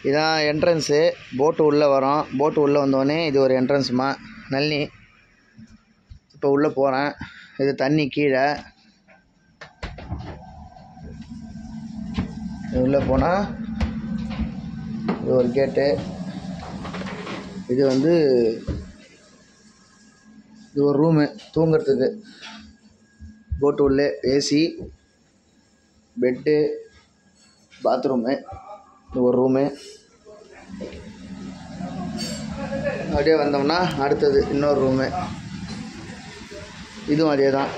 இதான் என்ட்ரன்ஸு. போட்டு உள்ளே வரோம். போட்டு உள்ளே வந்தோடனே இது ஒரு என்ட்ரன்ஸுமா நளினி. இப்போ உள்ளே போகிறேன். இது தண்ணி கீழே. உள்ளே போனால் இது ஒரு கேட்டு. இது வந்து இது ஒரு ரூமு தூங்கிறதுக்கு. போட்டு உள்ளே ஏசி, பெட்டு, பாத்ரூமு. இது ஒரு ரூமு. அப்படியே வந்தோம்னா அடுத்தது இன்னொரு ரூமு. இதுவும் அதே தான்.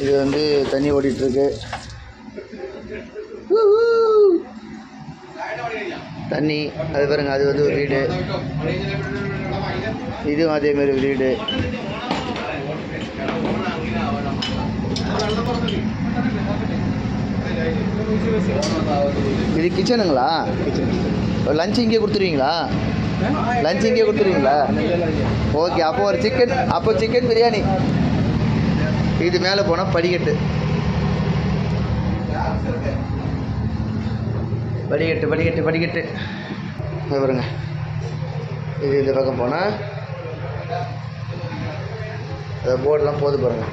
இது வந்து தண்ணி ஓடிட்டுருக்கு. தண்ணி அது பாருங்க. அது வந்து ஒரு வீடு. இதுவும் அதேமாரி வீடு. இது கிச்சனுங்களா? லஞ்ச் இங்கே கொடுத்துருவீங்களா? லஞ்ச் இங்கே கொடுத்துருவீங்களா? ஓகே. அப்போ ஒரு சிக்கன், அப்போ சிக்கன் பிரியாணி. இது மேலே போனால் படிக்கட்டு. படிக்கட்டு படிக்கட்டு படிக்கட்டு அது பாருங்க. இது இந்த பக்கம் போனால் அந்த போர்டெலாம் போது பாருங்க.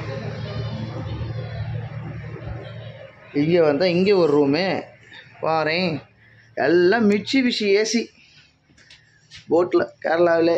இங்கே வந்தால் இங்கே ஒரு ரூமு பாரேன். எல்லாம் மிச்சி விஷி ஏசி போட்டில் கேரளாவிலே.